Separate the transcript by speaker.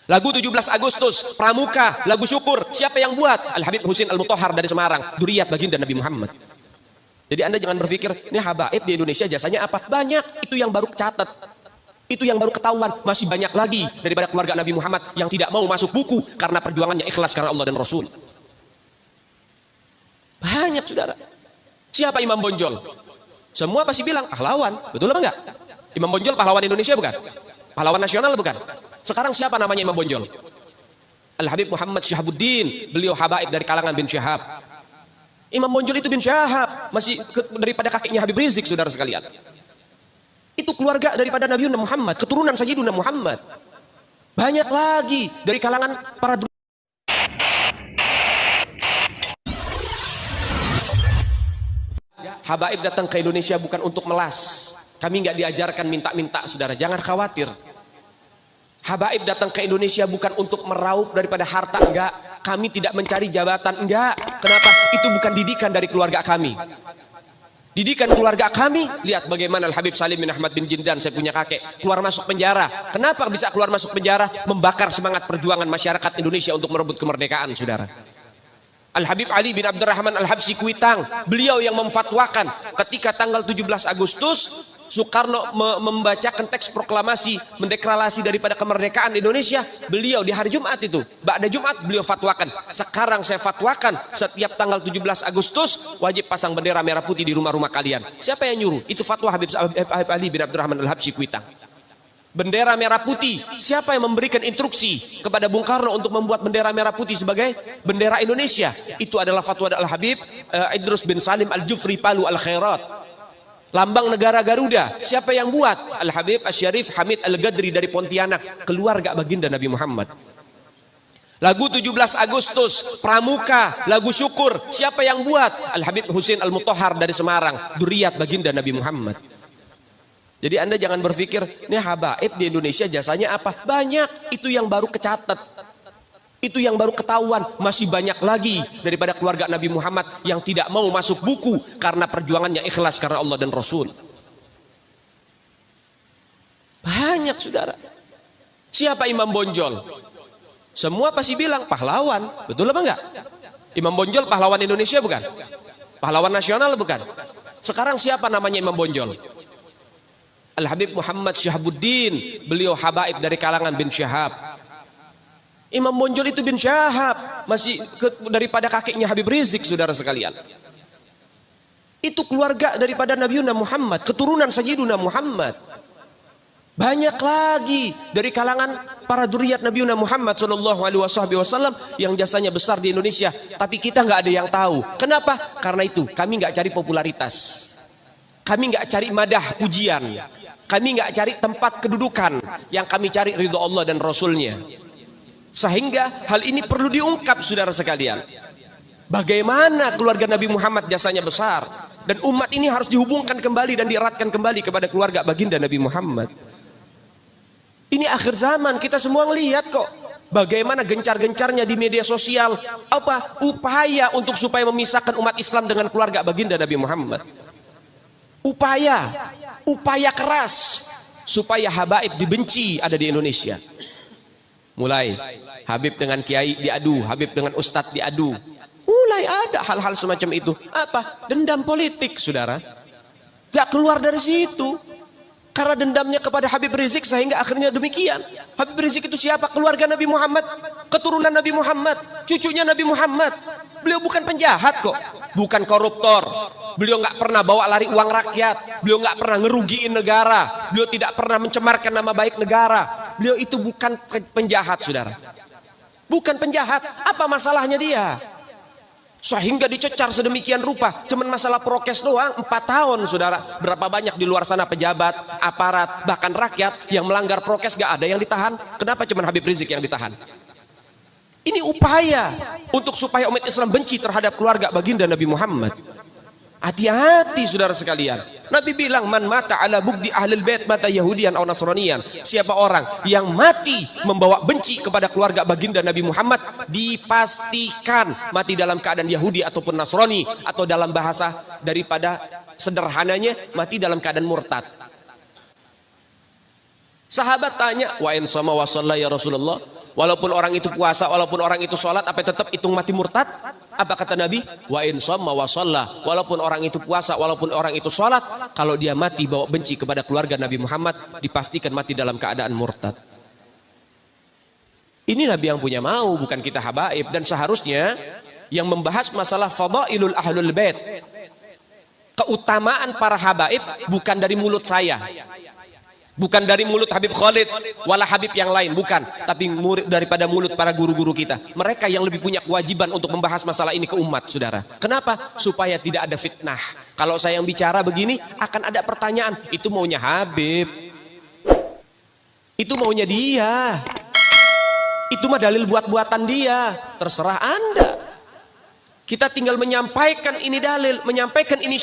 Speaker 1: Lagu 17 Agustus, Pramuka, lagu syukur. Siapa yang buat? Al-Habib Husin Al-Mutahhar dari Semarang, dzurriyyah baginda Nabi Muhammad. Jadi Anda jangan berpikir, ini habaib di Indonesia jasanya apa? Banyak, itu yang baru catat. Itu yang baru ketahuan, masih banyak lagi daripada keluarga Nabi Muhammad yang tidak mau masuk buku karena perjuangannya ikhlas karena Allah dan Rasul. Banyak, saudara. Siapa Imam Bonjol? Semua pasti bilang pahlawan, betul apa enggak? Imam Bonjol pahlawan Indonesia bukan? Pahlawan nasional bukan? Sekarang siapa namanya Imam Bonjol? Al-Habib Muhammad Syihabuddin, beliau habaib dari kalangan bin Syihab. Imam Bonjol itu bin Syihab, masih daripada kakeknya Habib Rizik, saudara sekalian. Itu keluarga daripada Nabi Muhammad, keturunan Sayyiduna Muhammad. Banyak lagi dari kalangan para habaib datang ke Indonesia bukan untuk melas. Kami nggak diajarkan minta-minta, saudara. Jangan khawatir. Habaib datang ke Indonesia bukan untuk meraup daripada harta, enggak. Kami tidak mencari jabatan, enggak. Kenapa? Itu bukan didikan dari keluarga kami. Didikan keluarga kami, lihat bagaimana Al-Habib Salim bin Ahmad bin Jindan, saya punya kakek, keluar masuk penjara. Kenapa bisa keluar masuk penjara? Membakar semangat perjuangan masyarakat Indonesia untuk merebut kemerdekaan, saudara. Al-Habib Ali bin Abdurrahman Al-Habsyi Kuitang, beliau yang memfatwakan ketika tanggal 17 Agustus Soekarno membacakan teks proklamasi mendeklarasi daripada kemerdekaan Indonesia. Beliau di hari Jumat itu, ba'da Jumat beliau fatwakan, sekarang saya fatwakan setiap tanggal 17 Agustus wajib pasang bendera merah putih di rumah-rumah kalian. Siapa yang nyuruh? Itu fatwa Habib Ali bin Abdurrahman Al-Habsyi Kuitang. Bendera merah putih, siapa yang memberikan instruksi kepada Bung Karno untuk membuat bendera merah putih sebagai bendera Indonesia? Itu adalah fatwa Al-Habib Idrus bin Salim Al-Jufri Palu Al-Khairat. Lambang negara Garuda, siapa yang buat? Al-Habib Asy-Syarif Hamid Al-Gadri dari Pontianak, keluarga baginda Nabi Muhammad. Lagu 17 Agustus, Pramuka, lagu syukur, siapa yang buat? Al-Habib Husin Al-Mutahhar dari Semarang, dzurriyyah baginda Nabi Muhammad. Jadi Anda jangan berpikir, ini habaib di Indonesia jasanya apa? Banyak, itu yang baru kecatat. Itu yang baru ketahuan, masih banyak lagi daripada keluarga Nabi Muhammad yang tidak mau masuk buku karena perjuangannya ikhlas karena Allah dan Rasul. Banyak, saudara. Siapa Imam Bonjol? Semua pasti bilang pahlawan, betul apa enggak? Imam Bonjol pahlawan Indonesia bukan? Pahlawan nasional bukan? Sekarang siapa namanya Imam Bonjol? Al-Habib Muhammad Syihabuddin, beliau habaib dari kalangan bin Syihab. Imam Bonjol itu bin Syihab, masih daripada kakeknya Habib Rizik, saudara sekalian. Itu keluarga daripada Nabi Muhammad, keturunan Sayyiduna Muhammad. Banyak lagi dari kalangan para dzurriyyat Nabi Muhammad sallallahu alaihi wasallam yang jasanya besar di Indonesia, tapi kita nggak ada yang tahu. Kenapa? Karena itu kami nggak cari popularitas, kami nggak cari madah pujian, kami nggak cari tempat kedudukan, yang kami cari ridho Allah dan Rasulnya. Sehingga hal ini perlu diungkap, saudara sekalian. Bagaimana keluarga Nabi Muhammad jasanya besar, dan umat ini harus dihubungkan kembali dan dieratkan kembali kepada keluarga baginda Nabi Muhammad. Ini akhir zaman, kita semua ngelihat kok bagaimana gencar-gencarnya di media sosial apa upaya untuk supaya memisahkan umat Islam dengan keluarga baginda Nabi Muhammad. Upaya keras supaya habaib dibenci ada di Indonesia. Mulai Habib dengan kiai diadu, Habib dengan ustadz diadu. Mulai ada hal-hal semacam itu. Apa? Dendam politik, saudara. Gak keluar dari situ. Karena dendamnya kepada Habib Rizik sehingga akhirnya demikian. Habib Rizik itu siapa? Keluarga Nabi Muhammad, keturunan Nabi Muhammad, cucunya Nabi Muhammad. Beliau bukan penjahat kok, bukan koruptor. Beliau nggak pernah bawa lari uang rakyat. Beliau nggak pernah ngerugiin negara. Beliau tidak pernah mencemarkan nama baik negara. Beliau itu bukan penjahat, saudara. Bukan penjahat. Apa masalahnya dia? Sehingga dicecar sedemikian rupa. Cuman masalah prokes doang 4 tahun, saudara. Berapa banyak di luar sana pejabat, aparat, bahkan rakyat yang melanggar prokes gak ada yang ditahan. Kenapa cuman Habib Rizik yang ditahan? Ini upaya untuk supaya umat Islam benci terhadap keluarga baginda Nabi Muhammad. Hati-hati, saudara sekalian. Nabi bilang, man mata ala bugdi ahlul bait mata yahudian atau nasranian. Siapa orang yang mati membawa benci kepada keluarga baginda Nabi Muhammad, dipastikan mati dalam keadaan Yahudi ataupun Nasrani, atau dalam bahasa daripada sederhananya mati dalam keadaan murtad. Sahabat tanya, wa in sama wa shalla ya Rasulullah, Walaupun orang itu puasa, walaupun orang itu sholat, apa tetap hitung mati murtad? Apa kata Nabi? Wa in shamma wa shalla. Walaupun orang itu puasa, walaupun orang itu sholat, kalau dia mati bawa benci kepada keluarga Nabi Muhammad, dipastikan mati dalam keadaan murtad. Ini Nabi yang punya mau, bukan kita habaib. Dan seharusnya yang membahas masalah fadailul ahlul bait, keutamaan para habaib, bukan dari mulut saya, bukan dari mulut Habib Khalid wala Habib yang lain, bukan, tapi daripada mulut para guru-guru kita. Mereka yang lebih punya kewajiban untuk membahas masalah ini ke umat, saudara. Kenapa? Supaya tidak ada fitnah. Kalau saya yang bicara begini, akan ada pertanyaan, itu maunya Habib, itu maunya dia, itu mah dalil buat-buatan dia. Terserah Anda. Kita tinggal menyampaikan ini dalil, menyampaikan ini